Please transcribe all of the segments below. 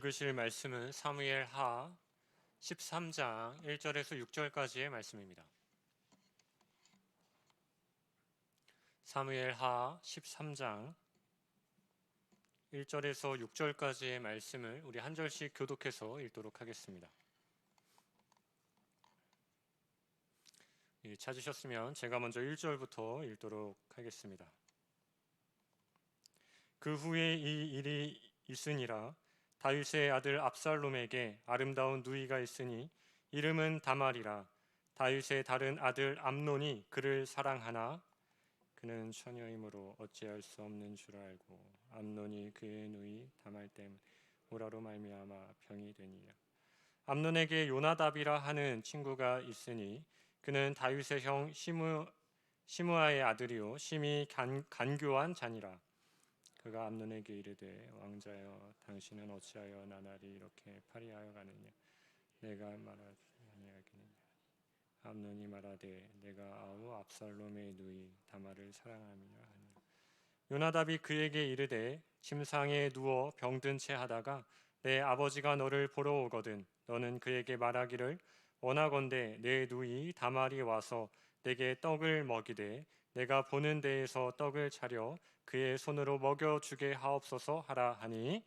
읽으실 말씀은 사무엘하 13장 1절에서 6절까지의 말씀입니다. 사무엘하 13장 1절에서 6절까지의 말씀을 우리 한 절씩 교독해서 읽도록 하겠습니다. 찾으셨으면 제가 먼저 1절부터 읽도록 하겠습니다. 그 후에 이 일이 있으니라. 다윗의 아들 압살롬에게 아름다운 누이가 있으니 이름은 다말이라. 다윗의 다른 아들 암논이 그를 사랑하나 그는 처녀이므로 어찌할 수 없는 줄 알고 암논이 그의 누이 다말 때문에 우라로 말미암아 병이 되니라. 암논에게 요나답이라 하는 친구가 있으니 그는 다윗의 형 시므아의 아들이요 심히 간교한 자니라. 그가 암논에게 이르되 왕자여 당신은 어찌하여 나날이 이렇게 파리하여 가느냐. 내가 말하지 아니하겠느냐. 암논이 말하되 내가 아우 압살롬의 누이 다말을 사랑함이라 하니라. 요나답이 그에게 이르되 침상에 누워 병든 채 하다가 내 아버지가 너를 보러 오거든 너는 그에게 말하기를 원하건대 내 누이 다말이 와서 내게 떡을 먹이되 내가 보는 데에서 떡을 차려 그의 손으로 먹여주게 하옵소서 하라 하니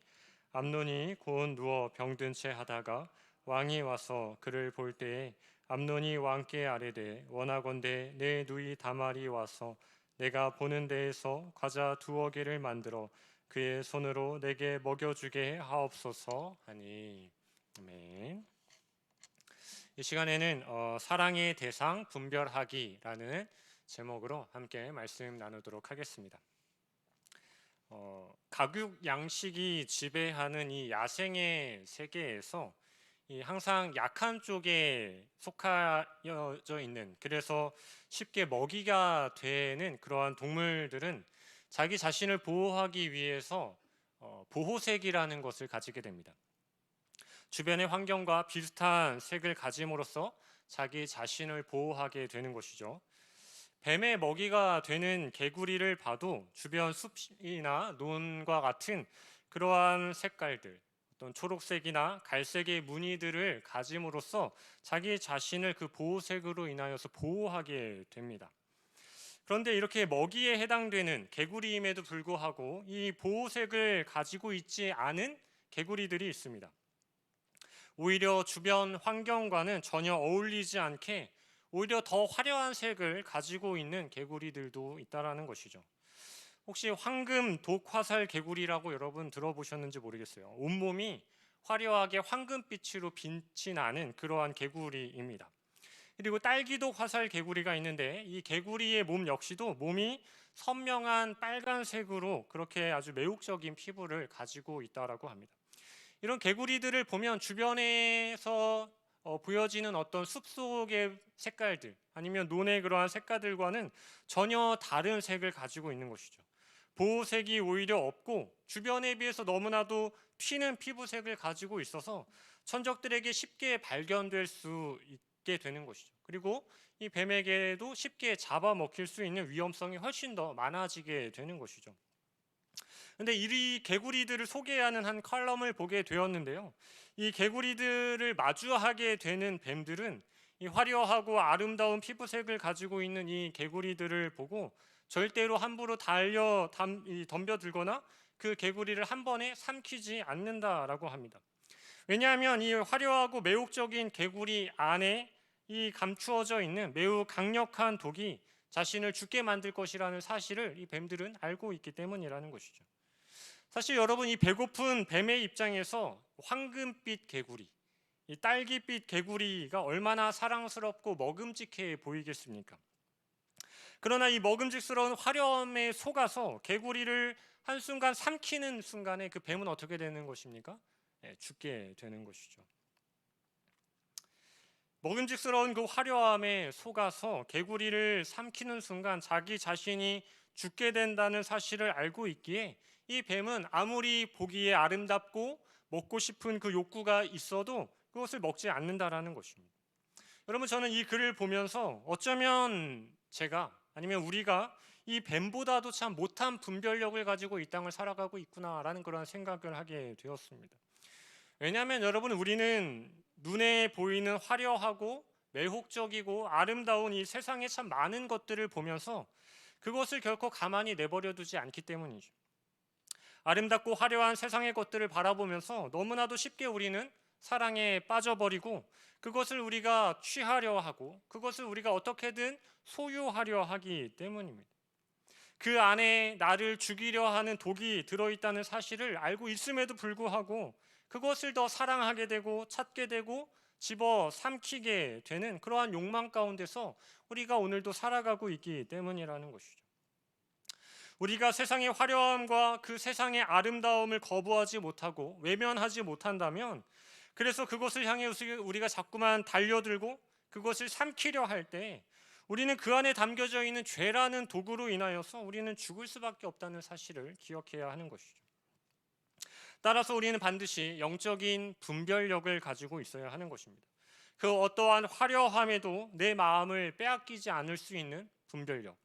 암논이 곧 누워 병든 채 하다가 왕이 와서 그를 볼 때에 암논이 왕께 아뢰되 원하건대 내 누이 다말이 와서 내가 보는 데에서 과자 2개를 만들어 그의 손으로 내게 먹여주게 하옵소서 하니. 아멘. 이 시간에는 사랑의 대상 분별하기라는 제목으로 함께 말씀 나누도록 하겠습니다. 가육 양식이 지배하는 이 야생의 세계에서 항상 약한 쪽에 속하여 있는, 그래서 쉽게 먹이가 되는 그러한 동물들은 자기 자신을 보호하기 위해서 보호색이라는 것을 가지게 됩니다. 주변의 환경과 비슷한 색을 가짐으로써 자기 자신을 보호하게 되는 것이죠. 뱀의 먹이가 되는 개구리를 봐도 주변 숲이나 논과 같은 그러한 색깔들, 어떤 초록색이나 갈색의 무늬들을 가짐으로써 자기 자신을 그 보호색으로 인하여서 보호하게 됩니다. 그런데 이렇게 먹이에 해당되는 개구리임에도 불구하고 이 보호색을 가지고 있지 않은 개구리들이 있습니다. 오히려 주변 환경과는 전혀 어울리지 않게 오히려 더 화려한 색을 가지고 있는 개구리들도 있다라는 것이죠. 혹시 황금 독화살 개구리라고 여러분 들어보셨는지 모르겠어요. 온몸이 화려하게 황금빛으로 빛이 나는 그러한 개구리입니다. 그리고 딸기독 화살 개구리가 있는데 이 개구리의 몸 역시도 몸이 선명한 빨간색으로 그렇게 아주 매혹적인 피부를 가지고 있다라고 합니다. 이런 개구리들을 보면 주변에서 보여지는 어떤 숲속의 색깔들 아니면 논의 그러한 색깔들과는 전혀 다른 색을 가지고 있는 것이죠. 보호색이 오히려 없고 주변에 비해서 너무나도 튀는 피부색을 가지고 있어서 천적들에게 쉽게 발견될 수 있게 되는 것이죠. 그리고 이 뱀에게도 쉽게 잡아먹힐 수 있는 위험성이 훨씬 더 많아지게 되는 것이죠. 근데 이 개구리들을 소개하는 한 칼럼을 보게 되었는데요. 이 개구리들을 마주하게 되는 뱀들은 이 화려하고 아름다운 피부색을 가지고 있는 이 개구리들을 보고 절대로 함부로 덤벼들거나 그 개구리를 한 번에 삼키지 않는다라고 합니다. 왜냐하면 이 화려하고 매혹적인 개구리 안에 이 감추어져 있는 매우 강력한 독이 자신을 죽게 만들 것이라는 사실을 이 뱀들은 알고 있기 때문이라는 것이죠. 사실 여러분, 이 배고픈 뱀의 입장에서 황금빛 개구리, 이 딸기빛 개구리가 얼마나 사랑스럽고 먹음직해 보이겠습니까? 그러나 이 먹음직스러운 화려함에 속아서 개구리를 한순간 삼키는 순간에 그 뱀은 어떻게 되는 것입니까? 죽게 되는 것이죠. 먹음직스러운 그 화려함에 속아서 개구리를 삼키는 순간 자기 자신이 죽게 된다는 사실을 알고 있기에 이 뱀은 아무리 보기에 아름답고 먹고 싶은 그 욕구가 있어도 그것을 먹지 않는다라는 것입니다. 여러분, 저는 이 글을 보면서 어쩌면 제가 아니면 우리가 이 뱀보다도 참 못한 분별력을 가지고 이 땅을 살아가고 있구나라는 그런 생각을 하게 되었습니다. 왜냐하면 여러분, 우리는 눈에 보이는 화려하고 매혹적이고 아름다운 이 세상에 참 많은 것들을 보면서 그것을 결코 가만히 내버려 두지 않기 때문이죠. 아름답고 화려한 세상의 것들을 바라보면서 너무나도 쉽게 우리는 사랑에 빠져버리고 그것을 우리가 취하려 하고 그것을 우리가 어떻게든 소유하려 하기 때문입니다. 그 안에 나를 죽이려 하는 독이 들어있다는 사실을 알고 있음에도 불구하고 그것을 더 사랑하게 되고 찾게 되고 집어 삼키게 되는 그러한 욕망 가운데서 우리가 오늘도 살아가고 있기 때문이라는 것이죠. 우리가 세상의 화려함과 그 세상의 아름다움을 거부하지 못하고 외면하지 못한다면, 그래서 그것을 향해 우리가 자꾸만 달려들고 그것을 삼키려 할 때 우리는 그 안에 담겨져 있는 죄라는 도구로 인하여서 우리는 죽을 수밖에 없다는 사실을 기억해야 하는 것이죠. 따라서 우리는 반드시 영적인 분별력을 가지고 있어야 하는 것입니다. 그 어떠한 화려함에도 내 마음을 빼앗기지 않을 수 있는 분별력,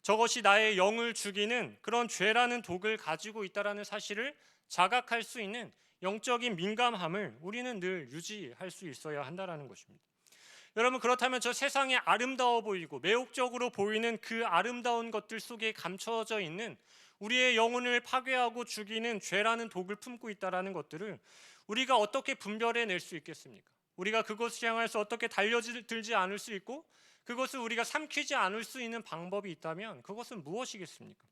저것이 나의 영을 죽이는 그런 죄라는 독을 가지고 있다는 사실을 자각할 수 있는 영적인 민감함을 우리는 늘 유지할 수 있어야 한다는 것입니다. 여러분, 그렇다면 저 세상에 아름다워 보이고 매혹적으로 보이는 그 아름다운 것들 속에 감춰져 있는 우리의 영혼을 파괴하고 죽이는 죄라는 독을 품고 있다는 것들을 우리가 어떻게 분별해낼 수 있겠습니까? 우리가 그것을 향해서 어떻게 달려들지 않을 수 있고 그것을 우리가 삼키지 않을 수 있는 방법이 있다면 그것은 무엇이겠습니까?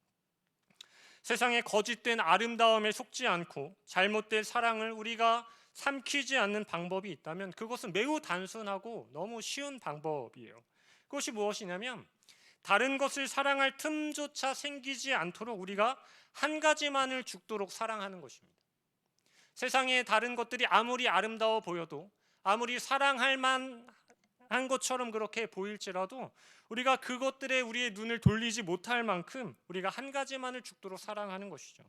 세상의 거짓된 아름다움에 속지 않고 잘못된 사랑을 우리가 삼키지 않는 방법이 있다면 그것은 매우 단순하고 너무 쉬운 방법이에요. 그것이 무엇이냐면 다른 것을 사랑할 틈조차 생기지 않도록 우리가 한 가지만을 죽도록 사랑하는 것입니다. 세상의 다른 것들이 아무리 아름다워 보여도 아무리 사랑할 만한 것처럼 그렇게 보일지라도 우리가 그것들에 우리의 눈을 돌리지 못할 만큼 우리가 한 가지만을 죽도록 사랑하는 것이죠.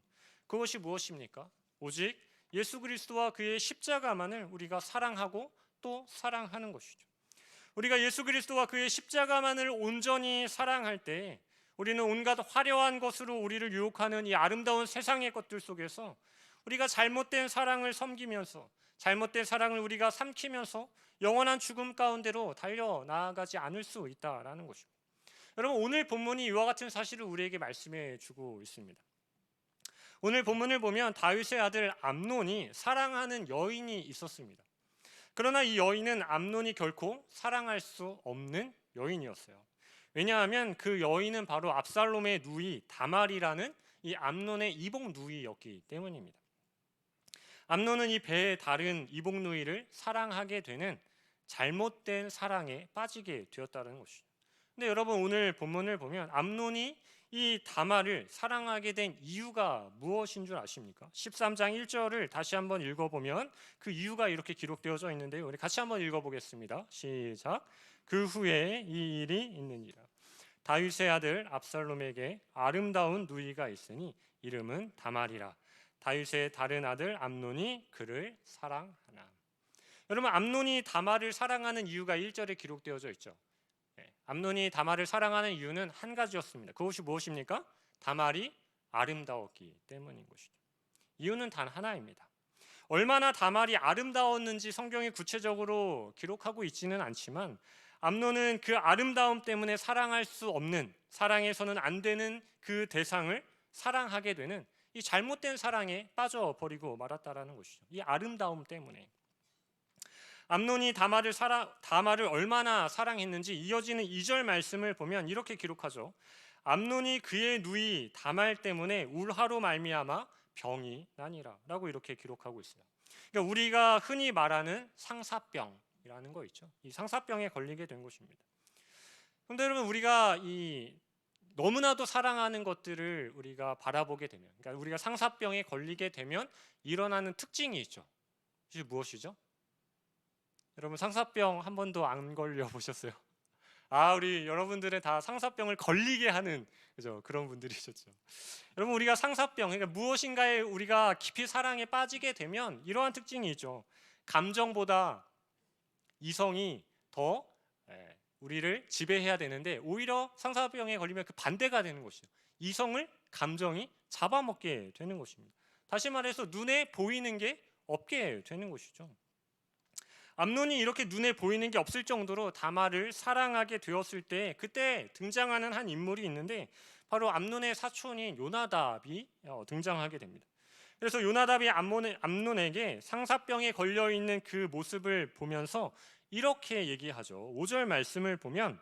그것이 무엇입니까? 오직 예수 그리스도와 그의 십자가만을 우리가 사랑하고 또 사랑하는 것이죠. 우리가 예수 그리스도와 그의 십자가만을 온전히 사랑할 때 우리는 온갖 화려한 것으로 우리를 유혹하는 이 아름다운 세상의 것들 속에서 우리가 잘못된 사랑을 섬기면서 잘못된 사랑을 우리가 삼키면서 영원한 죽음 가운데로 달려나가지 않을 수 있다라는 것입니다. 여러분, 오늘 본문이 이와 같은 사실을 우리에게 말씀해 주고 있습니다. 오늘 본문을 보면 다윗의 아들 암논이 사랑하는 여인이 있었습니다. 그러나 이 여인은 암논이 결코 사랑할 수 없는 여인이었어요. 왜냐하면 그 여인은 바로 압살롬의 누이 다말이라는 이 암논의 이복 누이였기 때문입니다. 암논은 이 배에 다른 이복 누이를 사랑하게 되는 잘못된 사랑에 빠지게 되었다는 것이죠. 근데 여러분, 오늘 본문을 보면 암논이 이 다말을 사랑하게 된 이유가 무엇인 줄 아십니까? 13장 1절을 다시 한번 읽어보면 그 이유가 이렇게 기록되어져 있는데요. 우리 같이 한번 읽어보겠습니다. 시작. 그 후에 이 일이 있느니라. 다윗의 아들 압살롬에게 아름다운 누이가 있으니 이름은 다말이라. 다윗의 다른 아들 암논이 그를 사랑하나. 여러분, 암논이 다말을 사랑하는 이유가 1절에 기록되어져 있죠. 암논이 다말을 사랑하는 이유는 한 가지였습니다. 그것이 무엇입니까? 다말이 아름다웠기 때문인 것이죠. 이유는 단 하나입니다. 얼마나 다말이 아름다웠는지 성경이 구체적으로 기록하고 있지는 않지만 암논은 그 아름다움 때문에 사랑할 수 없는, 사랑해서는 안 되는 그 대상을 사랑하게 되는 이 잘못된 사랑에 빠져버리고 말았다라는 것이죠. 이 아름다움 때문에. 암논이 다말을 얼마나 사랑했는지 이어지는 2절 말씀을 보면 이렇게 기록하죠. 암논이 그의 누이 다말 때문에 울하로 말미암아 병이 나니라 라고 이렇게 기록하고 있어요. 그러니까 우리가 흔히 말하는 상사병이라는 거 있죠. 이 상사병에 걸리게 된 것입니다. 그런데 여러분, 우리가 이 너무나도 사랑하는 것들을 우리가 바라보게 되면, 그러니까 우리가 상사병에 걸리게 되면 일어나는 특징이 있죠. 이게 무엇이죠? 여러분, 상사병 한 번도 안 걸려 보셨어요? 우리 여러분들은 다 상사병을 걸리게 하는, 그죠? 그런 분들이셨죠. 여러분, 우리가 상사병, 그러니까 무엇인가에 우리가 깊이 사랑에 빠지게 되면 이러한 특징이 있죠. 감정보다 이성이 더 우리를 지배해야 되는데 오히려 상사병에 걸리면 그 반대가 되는 것이죠. 이성을 감정이 잡아먹게 되는 것입니다. 다시 말해서 눈에 보이는 게 없게 되는 것이죠. 암논이 이렇게 눈에 보이는 게 없을 정도로 다말을 사랑하게 되었을 때 그때 등장하는 한 인물이 있는데 바로 암논의 사촌인 요나답이 등장하게 됩니다. 그래서 요나답이 암논에게 상사병에 걸려 있는 그 모습을 보면서 이렇게 얘기하죠. 5절 말씀을 보면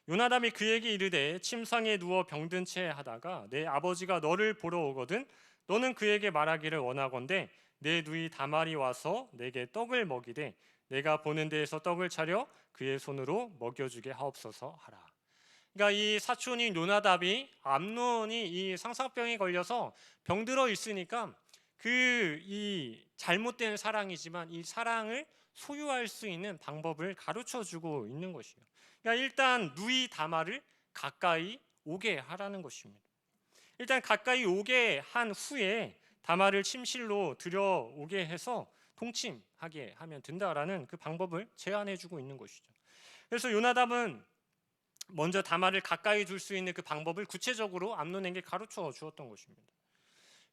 요나답이 그에게 이르되 침상에 누워 병든 채 하다가 내 아버지가 너를 보러 오거든 너는 그에게 말하기를 원하건대 내 누이 다말이 와서 내게 떡을 먹이되 내가 보는 데에서 떡을 차려 그의 손으로 먹여주게 하옵소서 하라. 그러니까 이 사촌인 요나답이 암논이 이 상사병에 걸려서 병들어 있으니까 그 이 잘못된 사랑이지만 이 사랑을 소유할 수 있는 방법을 가르쳐 주고 있는 것이에요. 그러니까 일단 누이 다말을 가까이 오게 하라는 것입니다. 일단 가까이 오게 한 후에 다말을 침실로 들여오게 해서 통침하게 하면 된다라는 그 방법을 제안해 주고 있는 것이죠. 그래서 요나답은 먼저 다말을 가까이 둘 수 있는 그 방법을 구체적으로 암논에게 가르쳐 주었던 것입니다.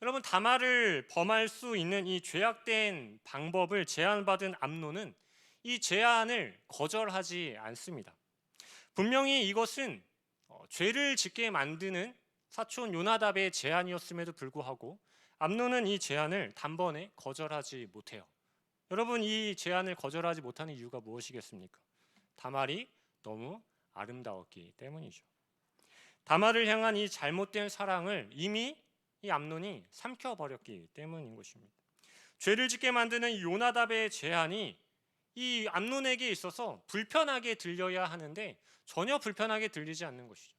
여러분, 다말을 범할 수 있는 이 죄악된 방법을 제안받은 암논은 이 제안을 거절하지 않습니다. 분명히 이것은 죄를 짓게 만드는 사촌 요나답의 제안이었음에도 불구하고 암논은 이 제안을 단번에 거절하지 못해요. 여러분, 이 제안을 거절하지 못하는 이유가 무엇이겠습니까? 다말이 너무 아름다웠기 때문이죠. 다말을 향한 이 잘못된 사랑을 이미 이 암논이 삼켜버렸기 때문인 것입니다. 죄를 짓게 만드는 이 요나답의 제안이 이 암논에게 있어서 불편하게 들려야 하는데 전혀 불편하게 들리지 않는 것이죠.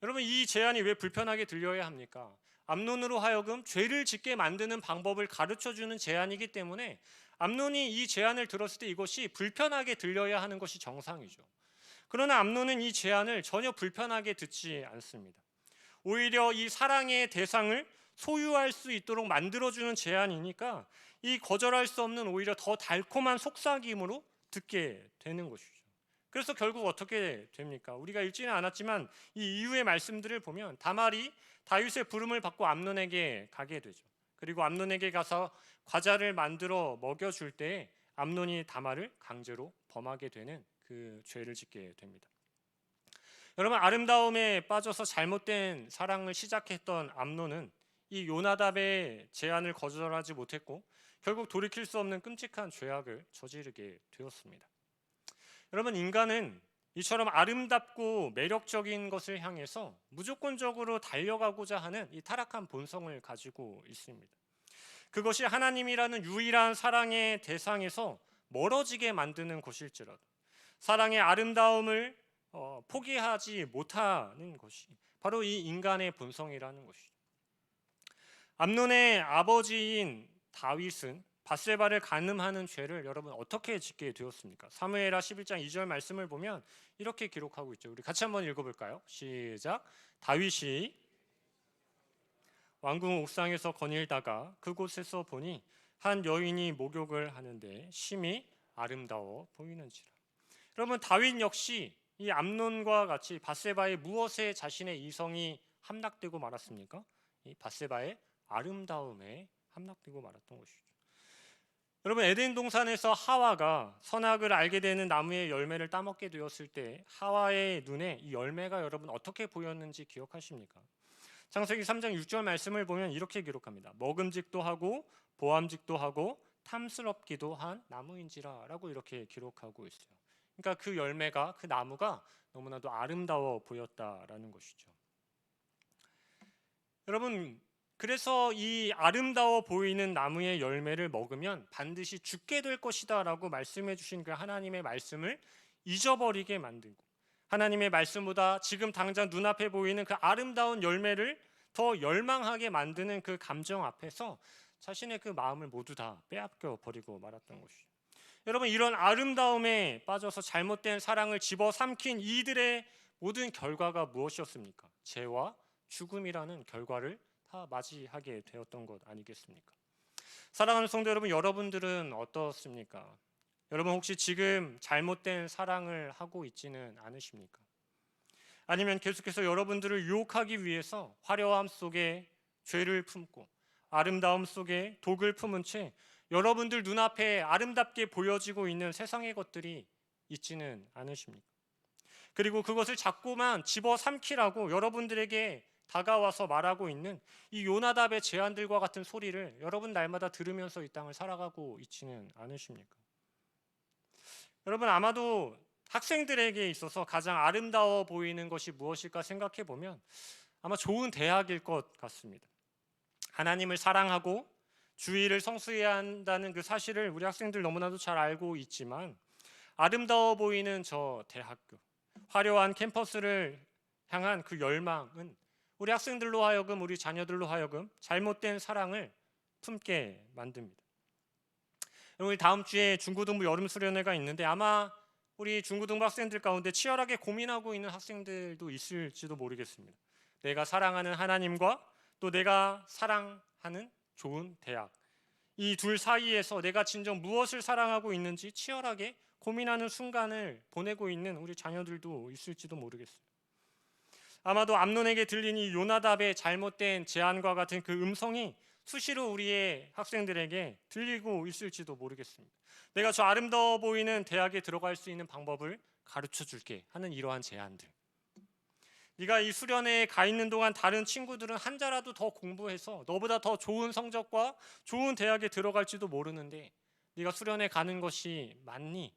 여러분, 이 제안이 왜 불편하게 들려야 합니까? 암논으로 하여금 죄를 짓게 만드는 방법을 가르쳐주는 제안이기 때문에 암논이 이 제안을 들었을 때 이것이 불편하게 들려야 하는 것이 정상이죠. 그러나 암논은 이 제안을 전혀 불편하게 듣지 않습니다. 오히려 이 사랑의 대상을 소유할 수 있도록 만들어주는 제안이니까 이 거절할 수 없는 오히려 더 달콤한 속삭임으로 듣게 되는 것이죠. 그래서 결국 어떻게 됩니까? 우리가 읽지는 않았지만 이 이후의 말씀들을 보면 다말이 다윗의 부름을 받고 암논에게 가게 되죠. 그리고 암논에게 가서 과자를 만들어 먹여줄 때 암논이 다말을 강제로 범하게 되는 그 죄를 짓게 됩니다. 여러분, 아름다움에 빠져서 잘못된 사랑을 시작했던 암논은 이 요나답의 제안을 거절하지 못했고 결국 돌이킬 수 없는 끔찍한 죄악을 저지르게 되었습니다. 여러분, 인간은 이처럼 아름답고 매력적인 것을 향해서 무조건적으로 달려가고자 하는 이 타락한 본성을 가지고 있습니다. 그것이 하나님이라는 유일한 사랑의 대상에서 멀어지게 만드는 것일지라도 사랑의 아름다움을 포기하지 못하는 것이 바로 이 인간의 본성이라는 것이죠. 암논의 아버지인 다윗은 밧세바를 간음하는 죄를 여러분 어떻게 짓게 되었습니까? 사무엘하 11장 2절 말씀을 보면 이렇게 기록하고 있죠. 우리 같이 한번 읽어볼까요? 시작. 다윗이 왕궁 옥상에서 거닐다가 그곳에서 보니 한 여인이 목욕을 하는데 심히 아름다워 보이는지라. 여러분, 다윗 역시 이 암논과 같이 밧세바의 무엇에 자신의 이성이 함락되고 말았습니까? 이 밧세바의 아름다움에 함락되고 말았던 것이죠. 여러분, 에덴 동산에서 하와가 선악을 알게 되는 나무의 열매를 따먹게 되었을 때 하와의 눈에 이 열매가 여러분 어떻게 보였는지 기억하십니까? 창세기 3장 6절 말씀을 보면 이렇게 기록합니다. 먹음직도 하고 보암직도 하고 탐스럽기도 한 나무인지라 라고 이렇게 기록하고 있어요. 그러니까 그 열매가, 그 나무가 너무나도 아름다워 보였다라는 것이죠. 여러분, 그래서 이 아름다워 보이는 나무의 열매를 먹으면 반드시 죽게 될 것이다 라고 말씀해 주신 그 하나님의 말씀을 잊어버리게 만들고 하나님의 말씀보다 지금 당장 눈앞에 보이는 그 아름다운 열매를 더 열망하게 만드는 그 감정 앞에서 자신의 그 마음을 모두 다 빼앗겨 버리고 말았던 것이죠. 여러분, 이런 아름다움에 빠져서 잘못된 사랑을 집어삼킨 이들의 모든 결과가 무엇이었습니까? 죄와 죽음이라는 결과를 다 맞이하게 되었던 것 아니겠습니까? 사랑하는 성도 여러분, 여러분들은 어떻습니까? 여러분, 혹시 지금 잘못된 사랑을 하고 있지는 않으십니까? 아니면 계속해서 여러분들을 유혹하기 위해서 화려함 속에 죄를 품고 아름다움 속에 독을 품은 채 여러분들 눈앞에 아름답게 보여지고 있는 세상의 것들이 있지는 않으십니까? 그리고 그것을 자꾸만 집어삼키라고 여러분들에게 다가와서 말하고 있는 이 요나답의 제안들과 같은 소리를 여러분 날마다 들으면서 이 땅을 살아가고 있지는 않으십니까? 여러분, 아마도 학생들에게 있어서 가장 아름다워 보이는 것이 무엇일까 생각해 보면 아마 좋은 대학일 것 같습니다. 하나님을 사랑하고 주의를 성수해야 한다는 그 사실을 우리 학생들 너무나도 잘 알고 있지만, 아름다워 보이는 저 대학교, 화려한 캠퍼스를 향한 그 열망은 우리 학생들로 하여금, 우리 자녀들로 하여금 잘못된 사랑을 품게 만듭니다. 우리 다음 주에 중고등부 여름 수련회가 있는데 아마 우리 중고등부 학생들 가운데 치열하게 고민하고 있는 학생들도 있을지도 모르겠습니다. 내가 사랑하는 하나님과 또 내가 사랑하는 좋은 대학, 이 둘 사이에서 내가 진정 무엇을 사랑하고 있는지 치열하게 고민하는 순간을 보내고 있는 우리 자녀들도 있을지도 모르겠어요. 아마도 암논에게 들린 이 요나답의 잘못된 제안과 같은 그 음성이 수시로 우리의 학생들에게 들리고 있을지도 모르겠습니다. 내가 저 아름다워 보이는 대학에 들어갈 수 있는 방법을 가르쳐 줄게 하는 이러한 제안들. 네가 이 수련회에 가 있는 동안 다른 친구들은 한자라도 더 공부해서 너보다 더 좋은 성적과 좋은 대학에 들어갈지도 모르는데 네가 수련회 가는 것이 맞니?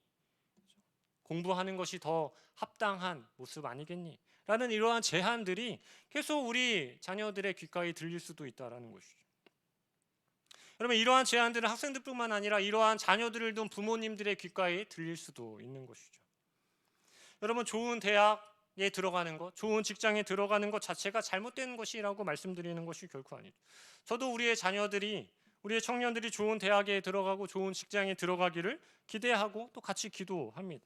공부하는 것이 더 합당한 모습 아니겠니? 라는 이러한 제안들이 계속 우리 자녀들의 귓가에 들릴 수도 있다는 것이죠. 여러분, 이러한 제안들은 학생들뿐만 아니라 이러한 자녀들을 둔 부모님들의 귓가에 들릴 수도 있는 것이죠. 여러분, 좋은 대학에 들어가는 것, 좋은 직장에 들어가는 것 자체가 잘못된 것이라고 말씀드리는 것이 결코 아니죠. 저도 우리의 자녀들이, 우리의 청년들이 좋은 대학에 들어가고 좋은 직장에 들어가기를 기대하고 또 같이 기도합니다.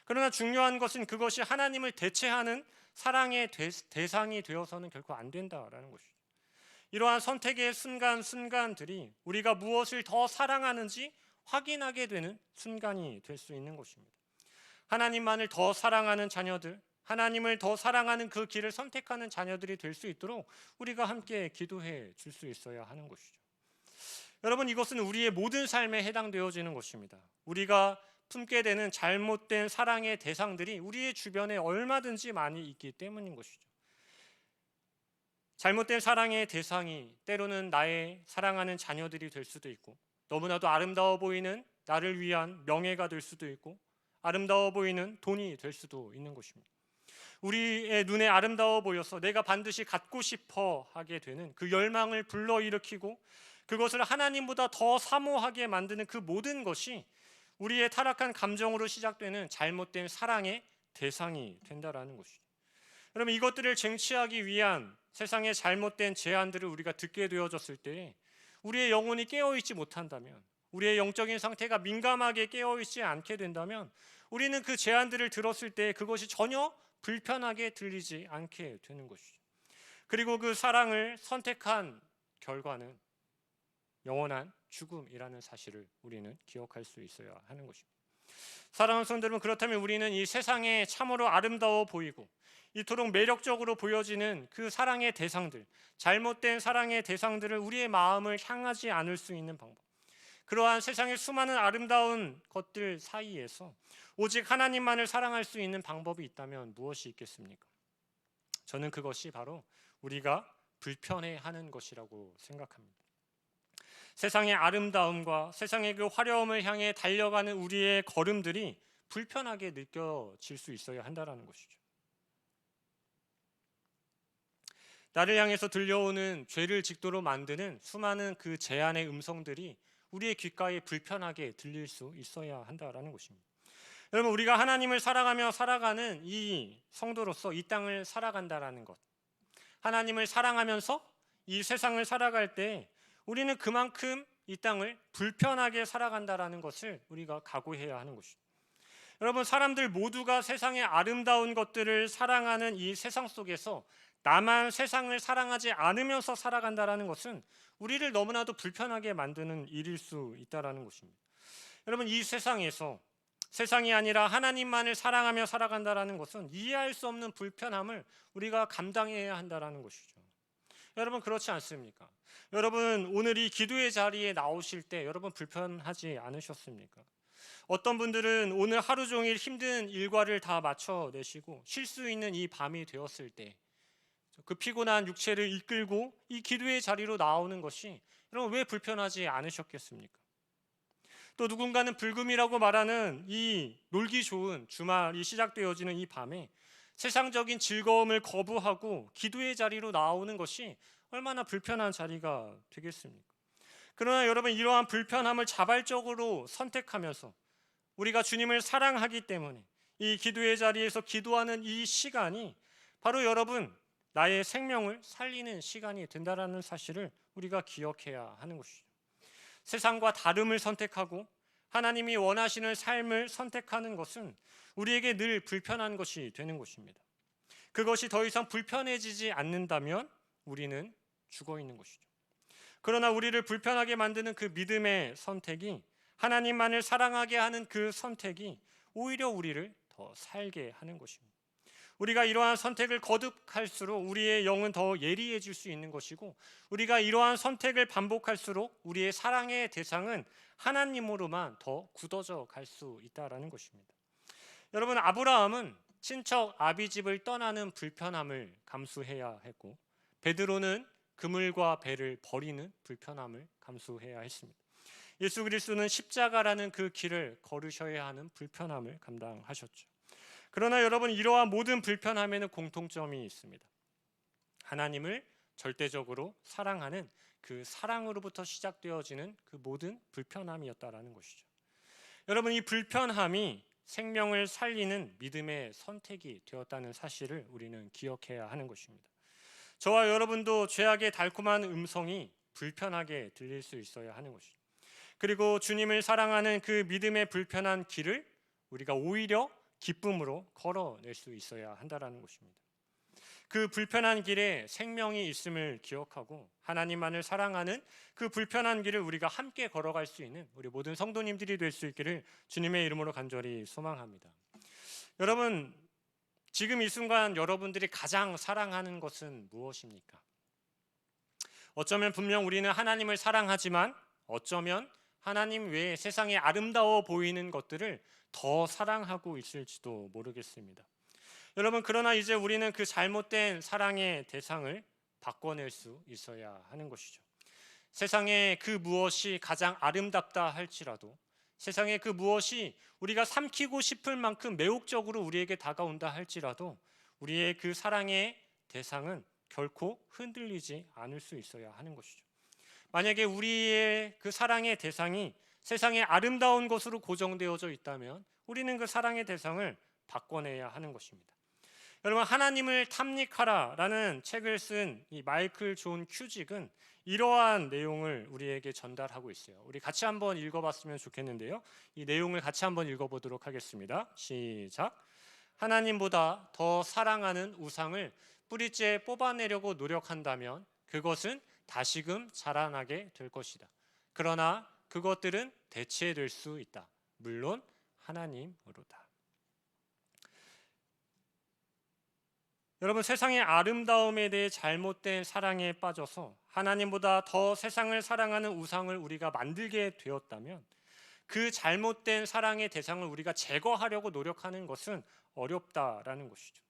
그러나 중요한 것은 그것이 하나님을 대체하는 사랑의 대상이 되어서는 결코 안 된다라는 것이죠. 이러한 선택의 순간순간들이 우리가 무엇을 더 사랑하는지 확인하게 되는 순간이 될 수 있는 것입니다. 하나님만을 더 사랑하는 자녀들, 하나님을 더 사랑하는 그 길을 선택하는 자녀들이 될 수 있도록 우리가 함께 기도해 줄 수 있어야 하는 것이죠. 여러분, 이것은 우리의 모든 삶에 해당되어지는 것입니다. 우리가 품게 되는 잘못된 사랑의 대상들이 우리의 주변에 얼마든지 많이 있기 때문인 것이죠. 잘못된 사랑의 대상이 때로는 나의 사랑하는 자녀들이 될 수도 있고, 너무나도 아름다워 보이는 나를 위한 명예가 될 수도 있고, 아름다워 보이는 돈이 될 수도 있는 것입니다. 우리의 눈에 아름다워 보여서 내가 반드시 갖고 싶어 하게 되는 그 열망을 불러일으키고 그것을 하나님보다 더 사모하게 만드는 그 모든 것이 우리의 타락한 감정으로 시작되는 잘못된 사랑의 대상이 된다라는 것이죠. 여러분, 이것들을 쟁취하기 위한 세상의 잘못된 제안들을 우리가 듣게 되어졌을 때 우리의 영혼이 깨어있지 못한다면, 우리의 영적인 상태가 민감하게 깨어있지 않게 된다면 우리는 그 제안들을 들었을 때 그것이 전혀 불편하게 들리지 않게 되는 것이죠. 그리고 그 사랑을 선택한 결과는 영원한 죽음이라는 사실을 우리는 기억할 수 있어야 하는 것입니다. 사랑하는 성도 여러분, 그렇다면 우리는 이 세상에 참으로 아름다워 보이고 이토록 매력적으로 보여지는 그 사랑의 대상들, 잘못된 사랑의 대상들을 우리의 마음을 향하지 않을 수 있는 방법, 그러한 세상의 수많은 아름다운 것들 사이에서 오직 하나님만을 사랑할 수 있는 방법이 있다면 무엇이 있겠습니까? 저는 그것이 바로 우리가 불편해하는 것이라고 생각합니다. 세상의 아름다움과 세상의 그 화려함을 향해 달려가는 우리의 걸음들이 불편하게 느껴질 수 있어야 한다는 것이죠. 나를 향해서 들려오는 죄를 직도로 만드는 수많은 그 제안의 음성들이 우리의 귓가에 불편하게 들릴 수 있어야 한다는 것입니다. 여러분, 우리가 하나님을 사랑하며 살아가는 이 성도로서 이 땅을 살아간다라는 것, 하나님을 사랑하면서 이 세상을 살아갈 때 우리는 그만큼 이 땅을 불편하게 살아간다라는 것을 우리가 각오해야 하는 것이죠. 여러분, 사람들 모두가 세상의 아름다운 것들을 사랑하는 이 세상 속에서 나만 세상을 사랑하지 않으면서 살아간다라는 것은 우리를 너무나도 불편하게 만드는 일일 수 있다라는 것입니다. 여러분, 이 세상에서 세상이 아니라 하나님만을 사랑하며 살아간다라는 것은 이해할 수 없는 불편함을 우리가 감당해야 한다라는 것이죠. 여러분 그렇지 않습니까? 여러분 오늘 이 기도의 자리에 나오실 때 여러분 불편하지 않으셨습니까? 어떤 분들은 오늘 하루 종일 힘든 일과를 다 마쳐내시고 쉴 수 있는 이 밤이 되었을 때 그 피곤한 육체를 이끌고 이 기도의 자리로 나오는 것이 여러분 왜 불편하지 않으셨겠습니까? 또 누군가는 불금이라고 말하는 이 놀기 좋은 주말이 시작되어지는 이 밤에 세상적인 즐거움을 거부하고 기도의 자리로 나오는 것이 얼마나 불편한 자리가 되겠습니까? 그러나 여러분 이러한 불편함을 자발적으로 선택하면서 우리가 주님을 사랑하기 때문에 이 기도의 자리에서 기도하는 이 시간이 바로 여러분 나의 생명을 살리는 시간이 된다라는 사실을 우리가 기억해야 하는 것이죠. 세상과 다름을 선택하고 하나님이 원하시는 삶을 선택하는 것은 우리에게 늘 불편한 것이 되는 것입니다. 그것이 더 이상 불편해지지 않는다면 우리는 죽어 있는 것이죠. 그러나 우리를 불편하게 만드는 그 믿음의 선택이 하나님만을 사랑하게 하는 그 선택이 오히려 우리를 더 살게 하는 것입니다. 우리가 이러한 선택을 거듭할수록 우리의 영은 더 예리해질 수 있는 것이고 우리가 이러한 선택을 반복할수록 우리의 사랑의 대상은 하나님으로만 더 굳어져 갈 수 있다는 것입니다. 여러분 아브라함은 친척 아비집을 떠나는 불편함을 감수해야 했고 베드로는 그물과 배를 버리는 불편함을 감수해야 했습니다. 예수 그리스도는 십자가라는 그 길을 걸으셔야 하는 불편함을 감당하셨죠. 그러나 여러분 이러한 모든 불편함에는 공통점이 있습니다. 하나님을 절대적으로 사랑하는 그 사랑으로부터 시작되어지는 그 모든 불편함이었다라는 것이죠. 여러분 이 불편함이 생명을 살리는 믿음의 선택이 되었다는 사실을 우리는 기억해야 하는 것입니다. 저와 여러분도 죄악의 달콤한 음성이 불편하게 들릴 수 있어야 하는 것이죠. 그리고 주님을 사랑하는 그 믿음의 불편한 길을 우리가 오히려 기쁨으로 걸어낼 수 있어야 한다는 것입니다. 그 불편한 길에 생명이 있음을 기억하고 하나님만을 사랑하는 그 불편한 길을 우리가 함께 걸어갈 수 있는 우리 모든 성도님들이 될 수 있기를 주님의 이름으로 간절히 소망합니다. 여러분 지금 이 순간 여러분들이 가장 사랑하는 것은 무엇입니까? 어쩌면 분명 우리는 하나님을 사랑하지만 어쩌면 하나님 외에 세상에 아름다워 보이는 것들을 더 사랑하고 있을지도 모르겠습니다. 여러분 그러나 이제 우리는 그 잘못된 사랑의 대상을 바꿔낼 수 있어야 하는 것이죠. 세상에 그 무엇이 가장 아름답다 할지라도 세상에 그 무엇이 우리가 삼키고 싶을 만큼 매혹적으로 우리에게 다가온다 할지라도 우리의 그 사랑의 대상은 결코 흔들리지 않을 수 있어야 하는 것이죠. 만약에 우리의 그 사랑의 대상이 세상의 아름다운 것으로 고정되어져 있다면 우리는 그 사랑의 대상을 바꿔내야 하는 것입니다. 여러분 하나님을 탐닉하라라는 책을 쓴 이 마이클 존 큐직은 이러한 내용을 우리에게 전달하고 있어요. 우리 같이 한번 읽어봤으면 좋겠는데요. 이 내용을 같이 한번 읽어보도록 하겠습니다. 시작. 하나님보다 더 사랑하는 우상을 뿌리째 뽑아내려고 노력한다면 그것은 다시금 자라나게 될 것이다. 그러나 그것들은 대체될 수 있다. 물론 하나님으로다. 여러분 세상의 아름다움에 대해 잘못된 사랑에 빠져서 하나님보다 더 세상을 사랑하는 우상을 우리가 만들게 되었다면 그 잘못된 사랑의 대상을 우리가 제거하려고 노력하는 것은 어렵다라는 것이죠.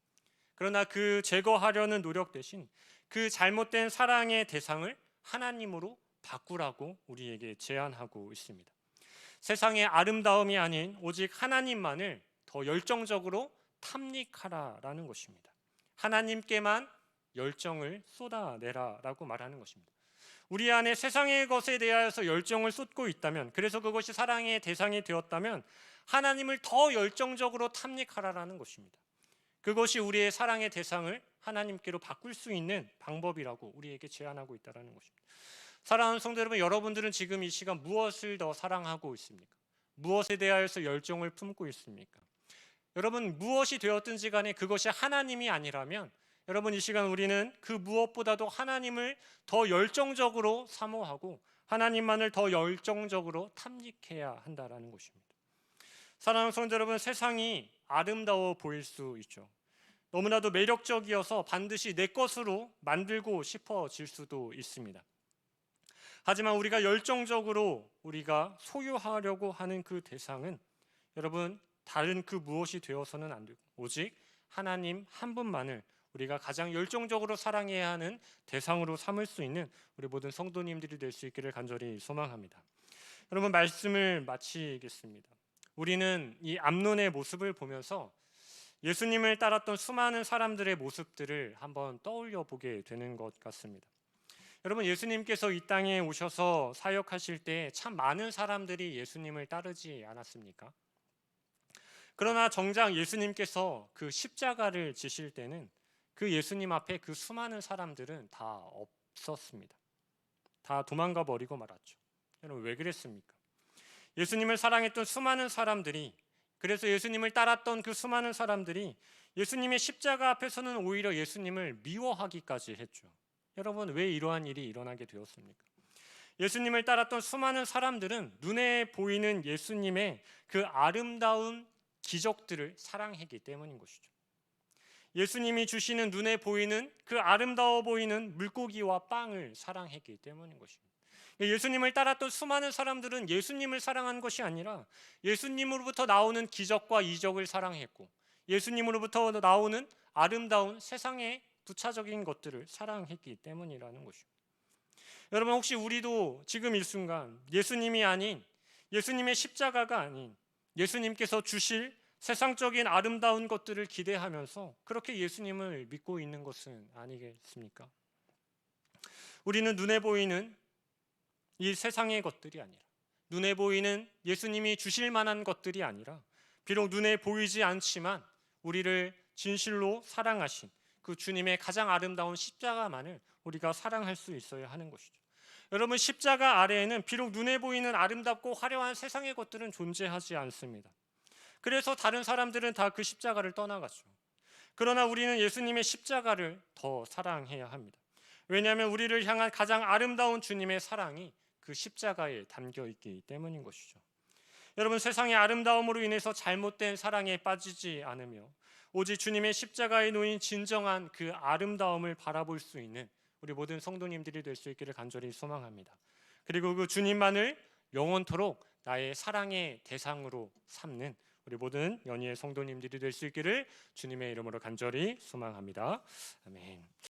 그러나 그 제거하려는 노력 대신 그 잘못된 사랑의 대상을 하나님으로 바꾸라고 우리에게 제안하고 있습니다. 세상의 아름다움이 아닌 오직 하나님만을 더 열정적으로 탐닉하라라는 것입니다. 하나님께만 열정을 쏟아내라라고 말하는 것입니다. 우리 안에 세상의 것에 대하여서 열정을 쏟고 있다면 그래서 그것이 사랑의 대상이 되었다면 하나님을 더 열정적으로 탐닉하라라는 것입니다. 그것이 우리의 사랑의 대상을 하나님께로 바꿀 수 있는 방법이라고 우리에게 제안하고 있다는 것입니다. 사랑하는 성도 여러분, 여러분들은 지금 이 시간 무엇을 더 사랑하고 있습니까? 무엇에 대하여서 열정을 품고 있습니까? 여러분 무엇이 되었든지 간에 그것이 하나님이 아니라면 여러분 이 시간 우리는 그 무엇보다도 하나님을 더 열정적으로 사모하고 하나님만을 더 열정적으로 탐닉해야 한다는 것입니다. 사랑하는 성도 여러분, 세상이 아름다워 보일 수 있죠. 너무나도 매력적이어서 반드시 내 것으로 만들고 싶어질 수도 있습니다. 하지만 우리가 열정적으로 우리가 소유하려고 하는 그 대상은 여러분 다른 그 무엇이 되어서는 안 되고 오직 하나님 한 분만을 우리가 가장 열정적으로 사랑해야 하는 대상으로 삼을 수 있는 우리 모든 성도님들이 될 수 있기를 간절히 소망합니다. 여러분 말씀을 마치겠습니다. 우리는 이 암논의 모습을 보면서 예수님을 따랐던 수많은 사람들의 모습들을 한번 떠올려 보게 되는 것 같습니다. 여러분 예수님께서 이 땅에 오셔서 사역하실 때 참 많은 사람들이 예수님을 따르지 않았습니까? 그러나 정작 예수님께서 그 십자가를 지실 때는 그 예수님 앞에 그 수많은 사람들은 다 없었습니다. 다 도망가 버리고 말았죠. 여러분 왜 그랬습니까? 예수님을 사랑했던 수많은 사람들이, 그래서 예수님을 따랐던 그 수많은 사람들이 예수님의 십자가 앞에서는 오히려 예수님을 미워하기까지 했죠. 여러분 왜 이러한 일이 일어나게 되었습니까? 예수님을 따랐던 수많은 사람들은 눈에 보이는 예수님의 그 아름다운 기적들을 사랑했기 때문인 것이죠. 예수님이 주시는 눈에 보이는 그 아름다워 보이는 물고기와 빵을 사랑했기 때문인 것입니다. 예수님을 따랐던 수많은 사람들은 예수님을 사랑한 것이 아니라 예수님으로부터 나오는 기적과 이적을 사랑했고 예수님으로부터 나오는 아름다운 세상의 부차적인 것들을 사랑했기 때문이라는 것입니다. 여러분 혹시 우리도 지금 이 순간 예수님이 아닌, 예수님의 십자가가 아닌 예수님께서 주실 세상적인 아름다운 것들을 기대하면서 그렇게 예수님을 믿고 있는 것은 아니겠습니까? 우리는 눈에 보이는 이 세상의 것들이 아니라, 눈에 보이는 예수님이 주실 만한 것들이 아니라, 비록 눈에 보이지 않지만 우리를 진실로 사랑하신 그 주님의 가장 아름다운 십자가만을 우리가 사랑할 수 있어야 하는 것이죠. 여러분 십자가 아래에는 비록 눈에 보이는 아름답고 화려한 세상의 것들은 존재하지 않습니다. 그래서 다른 사람들은 다 그 십자가를 떠나갔죠. 그러나 우리는 예수님의 십자가를 더 사랑해야 합니다. 왜냐하면 우리를 향한 가장 아름다운 주님의 사랑이 그 십자가에 담겨 있기 때문인 것이죠. 여러분 세상의 아름다움으로 인해서 잘못된 사랑에 빠지지 않으며 오직 주님의 십자가에 놓인 진정한 그 아름다움을 바라볼 수 있는 우리 모든 성도님들이 될 수 있기를 간절히 소망합니다. 그리고 그 주님만을 영원토록 나의 사랑의 대상으로 삼는 우리 모든 연희의 성도님들이 될 수 있기를 주님의 이름으로 간절히 소망합니다. 아멘.